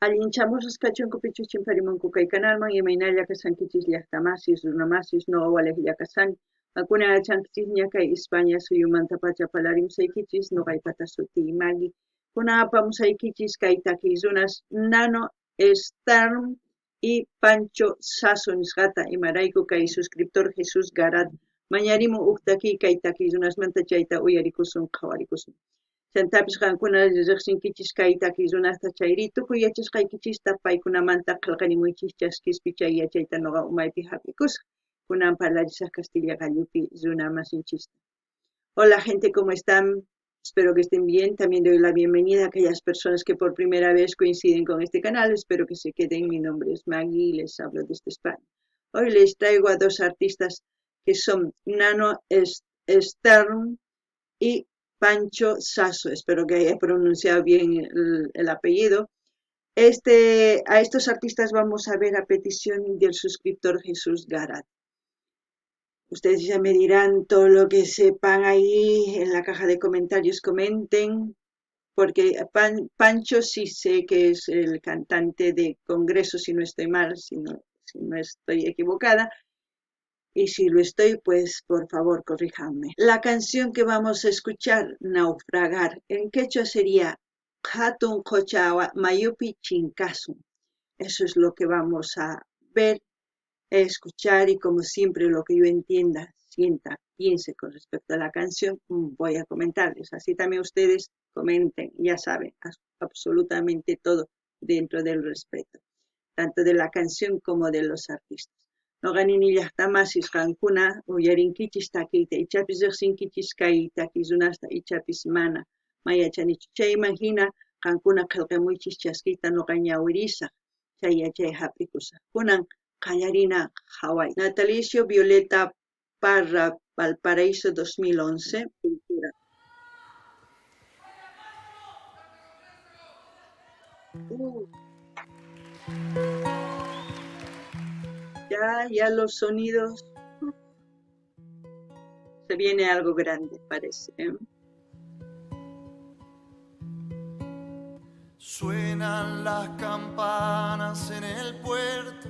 Allinchamusas kachunkupichu chimparimunku kay kanalman imaynalla kasankichis llaqtamasis runamasis noqawalej llakasan akuna achankichis ña kay España suyumanta pacha palarimsaykichis noqaypata sutii Maggie kunan apamusaykichis kay takiy runas Nano Stern y Pancho Sasso nisqata imarayku kay suscriptor Jesús Garat mañarimun huk takiy kay takiy runasmanta chayta uyarikusun qhawarikusun chantapis qankuna riqsinkichis kay takiy runasta chayri tukuy yachasqaykichista paykunamanta qillqarimuychis chaskispi chay yachayta noqa umaypi hap'ikusaq kunan parlarisaq Castilla gallupi runa masinchista. Hola gente, ¿cómo están? Espero que estén bien. También doy la bienvenida a aquellas personas que por primera vez coinciden con este canal. Espero que se queden. Mi nombre es Maggie y les hablo desde España. Hoy les traigo a dos artistas que son Nano Stern y Pancho Sasso, espero que haya pronunciado bien el apellido. A estos artistas vamos a ver a petición del suscriptor Jesús Garat. Ustedes ya me dirán todo lo que sepan ahí en la caja de comentarios, comenten, porque Pancho sí sé que es el cantante de Congreso, si no estoy mal, si no estoy equivocada. Y si lo estoy, pues por favor, corríjanme. La canción que vamos a escuchar, Naufragar, en quechua sería Hatun Kochawa Mayupi Chinkasun. Eso es lo que vamos a ver, escuchar y como siempre lo que yo entienda, sienta, piense con respecto a la canción, voy a comentarles. Así también ustedes comenten, ya saben, absolutamente todo dentro del respeto, tanto de la canción como de los artistas. Noqanini llaqtamasis qankuna uyarinkichis takiyta ichapis riqsinkichis kay takiy runasta ichapis mana mayachanichu chayman hina qankuna qillqamuychis chaskiyta noqa ñawirisaq chay yachay hap'ikusaq kunan qallarina Hawái. Natalicio Violeta Parra, Valparaíso 2011. Cultura. Ya los sonidos. Se viene algo grande, parece. Suenan las campanas en el puerto,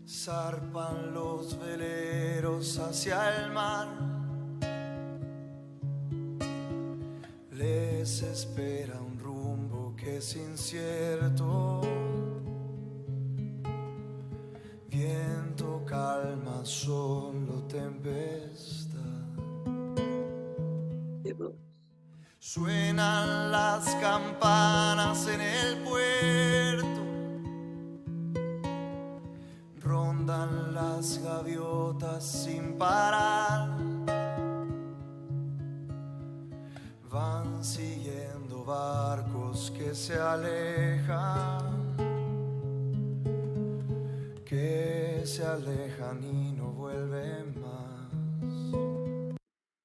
zarpan los veleros hacia el mar, les espera un rumbo que es incierto. Viento, calma, solo tempestad. Suenan las campanas en el puerto, rondan las gaviotas sin parar, van siguiendo barcos que se alejan y no vuelven más.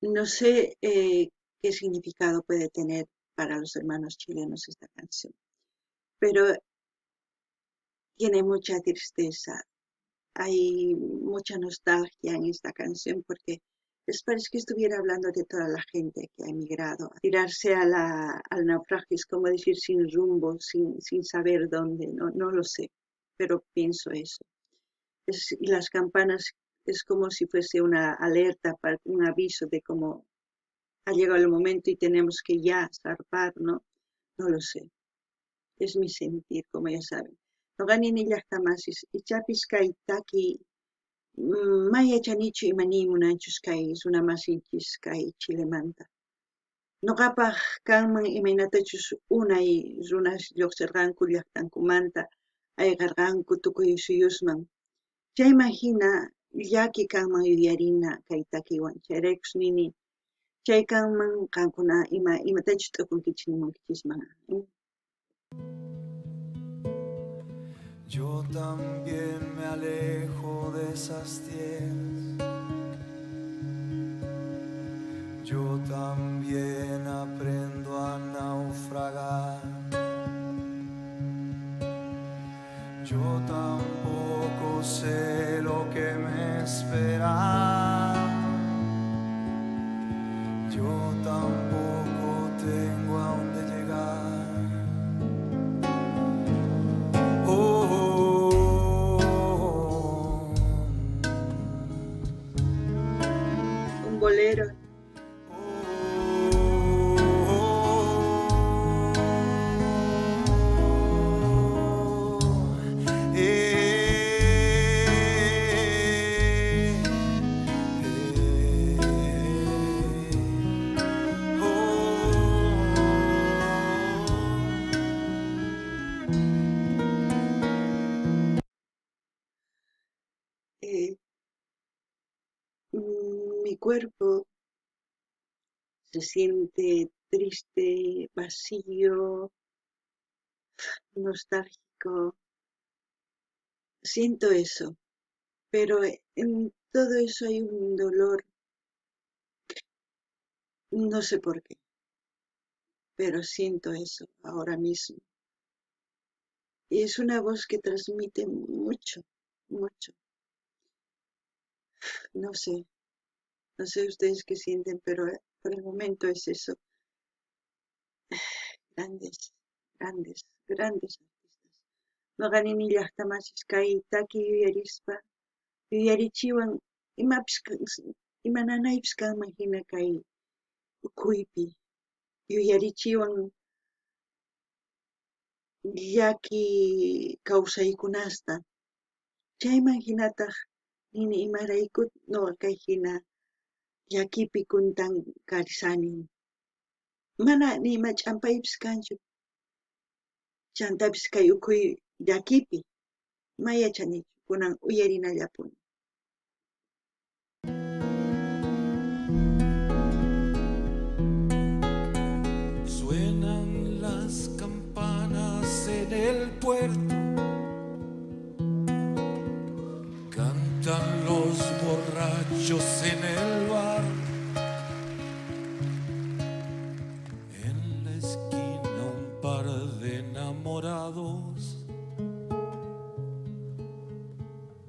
No sé qué significado puede tener para los hermanos chilenos esta canción, pero tiene mucha tristeza, hay mucha nostalgia en esta canción porque les parece que estuviera hablando de toda la gente que ha emigrado, a tirarse al naufragio, es como decir sin rumbo, sin saber dónde, no lo sé, pero pienso eso. Y las campanas es como si fuese una alerta, un aviso de cómo ha llegado el momento y tenemos que ya zarpar, ¿no? No lo sé. Es mi sentir, como ya saben. Noqanini llaqtamasis ichapis kay taki mayachanichu imani munanchus kay runamasinchis kay Chilemanta. Noqapaq kanman imaynatachus unay runas lluqsirqanku llaqtankumanta ayqarqanku tukuy suyusman. Chayman hina llaki kanman yuyarina kay takiwan. Chayraykus nini chay kanman qankuna imatachus t'ukunkichis nimunkichisman. Yo también me alejo de esas tierras, yo también aprendo a naufragar, yo tampoco sé lo que me espera, yo tampoco tengo a dónde llegar. mi cuerpo se siente triste, vacío, nostálgico. Siento eso, pero en todo eso hay un dolor, no sé por qué, pero siento eso ahora mismo. Y es una voz que transmite mucho, mucho. No sé, no sé ustedes qué sienten, pero por el momento es eso. Grandes, grandes, grandes artistas. Noqanini llaqtamasiskay taki yuyarispa, yuyarichiwan imananaypis kanman hina kay ukuypi, yuyarichiwan llaki kawsaykunasta. Chayman hinataq nini imarayku nuqa kay hina llakipi kuntan karisani. Mana nima ch'ampaypis kanchu, chantapis kay ukhuy llakipi. Mayachanichu kunan uyarinallapuni. Suenan las campanas en el puerto, cantan los borrachos en el bar. En la esquina un par de enamorados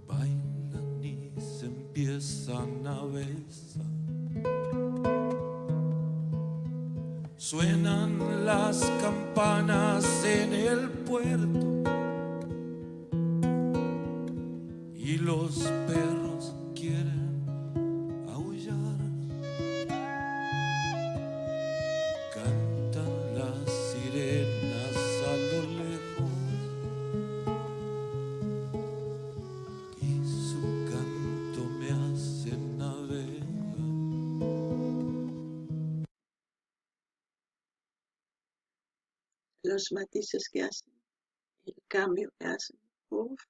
bailan y se empiezan a besar. Suenan las campanas en el puerto y los perros quieren aullar. Cantan las sirenas a lo lejos y su canto me hace navegar. Los matices que hacen, el cambio que hacen, uf,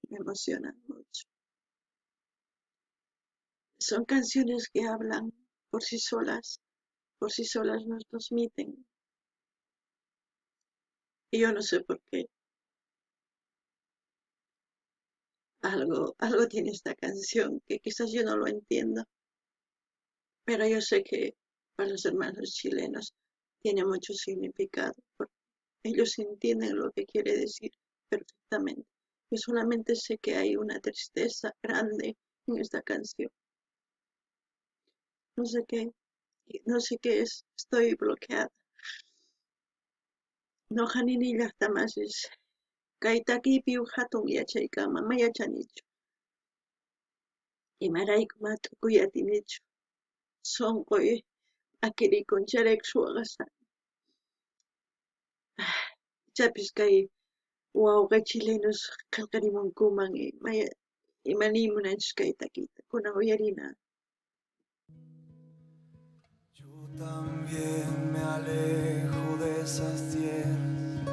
me emocionan mucho. Son canciones que hablan por sí solas nos transmiten. Y yo no sé por qué. Algo tiene esta canción que quizás yo no lo entiendo, pero yo sé que para los hermanos chilenos tiene mucho significado, porque ellos entienden lo que quiere decir perfectamente. Yo solamente sé que hay una tristeza grande en esta canción. No sé qué, no sé qué es, estoy bloqueada. No hanini llaqtamasis, kay takipi hatun yachaykama mayachanichu. Imaraykuman tukuy atinichu. Sonqoy akirikunchayarayku suwaqasqa. Chapis kay wawqa chilenos qillqarimunkuman imaniymi munanchis kay takiyta kunan uyarina. Yo también me alejo de esas tierras.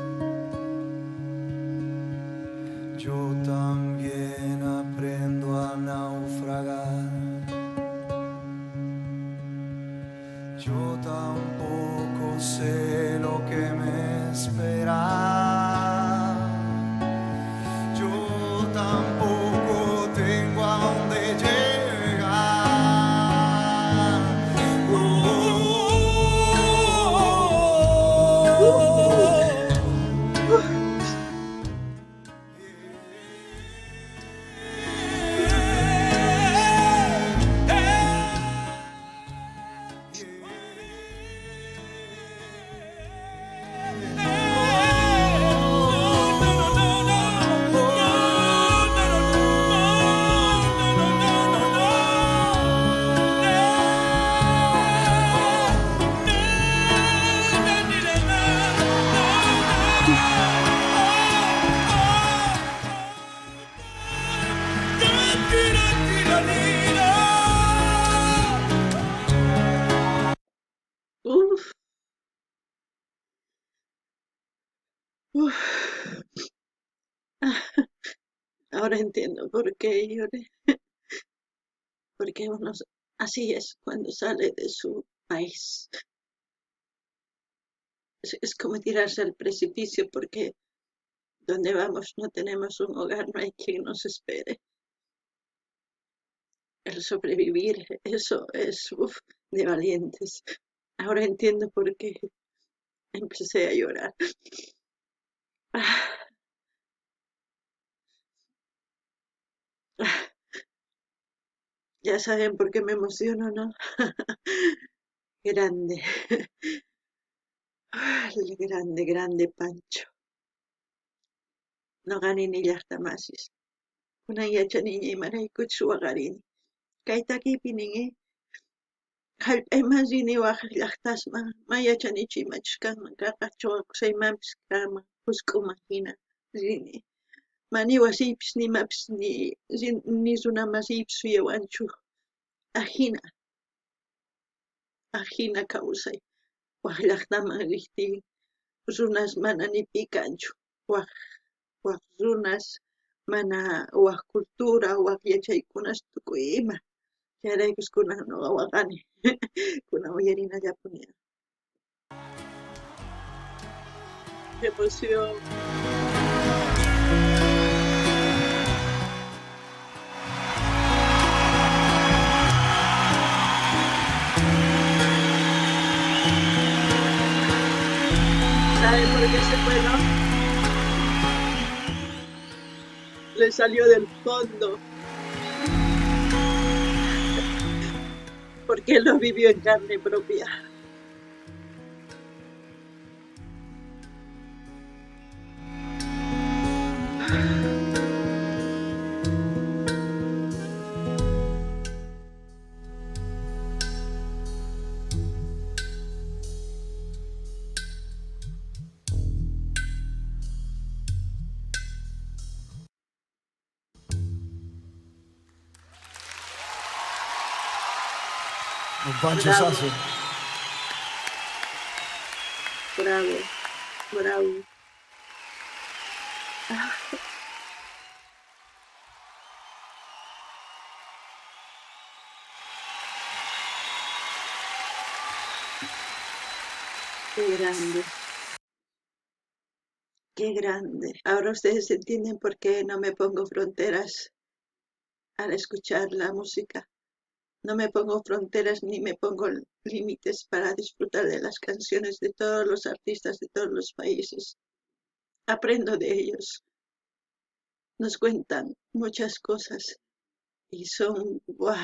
Yo también aprendo a naufragar. Yo tampoco sé lo que me espera. Yo tampoco tengo a dónde llegar. Uf, uf. Ahora entiendo por qué lloré. porque uno así es cuando sale de su país. Es como tirarse al precipicio porque donde vamos no tenemos un hogar, no hay quien nos espere. El sobrevivir, eso es de valientes. Ahora entiendo por qué empecé a llorar. Ah, ah, ya saben por qué me emociono, ¿no? Grande. El grande, grande Pancho. No gani ni llaqtamasis. Kunan yachaniña imaraykuchus waqarini. Kaytaki piningi. Hallp'aymansi waq llaqtasman mayachanichu imachus kanman qaqachu qusaymanpis kanman husk'uman hina rini. Mani wasiypis nimapis ni runa masiypis suyawanchu. Ahina kawsay. Waq llaqtaman riptin runas mana nipi kanchu. Waq runas mana waq cultura, waq yachaykunas tukuy ima. Chayraykus kunan nuqa waqani. Kunan uyarinallapuni. Qué emoción. ¿Saben por qué se fue, no? Le salió del fondo. Porque él lo vivió en carne propia. Don Pancho Bravo. Sasso. Bravo, bravo. Ah, qué grande, qué grande. Ahora ustedes entienden por qué no me pongo fronteras al escuchar la música. No me pongo fronteras ni me pongo límites para disfrutar de las canciones de todos los artistas de todos los países. Aprendo de ellos. Nos cuentan muchas cosas y son ¡guau!,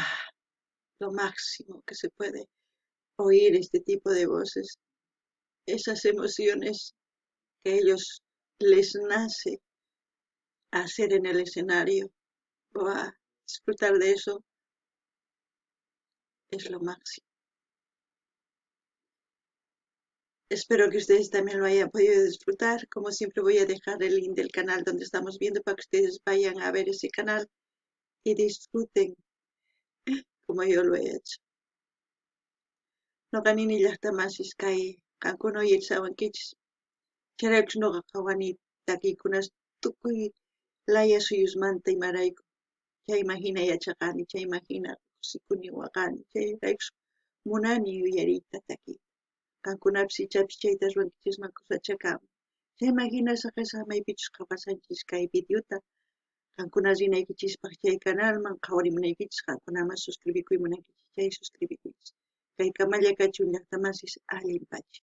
lo máximo que se puede oír este tipo de voces. Esas emociones que ellos les nace hacer en el escenario. ¡Guau! Disfrutar de eso es lo máximo. Espero que ustedes también lo hayan podido disfrutar. Como siempre voy a dejar el link del canal donde estamos viendo para que ustedes vayan a ver ese canal y disfruten como yo lo he hecho. Noqa nini llaqtamasis kay qankuno yirsawankichis. Chayraykus noqa qhawani takiykunas tukuy laya suyusmanta imarayku. Chayma hina yachaqani, chayma hina riqsikuni waqani. Chayraykus munani yuyariyta takiyta. Qankunapis ichapis chayta ruwankichisman kusachakamuy. Chayma hina saqisqa maypichus qapasanchis kay videota. Qankuna rinaykichispaq chay canalman qhawarimunaykichis qankunaman suscribikuy munankichis chay suscribikuychis. Kay kamalla kachun llaqtamasis allin pacha.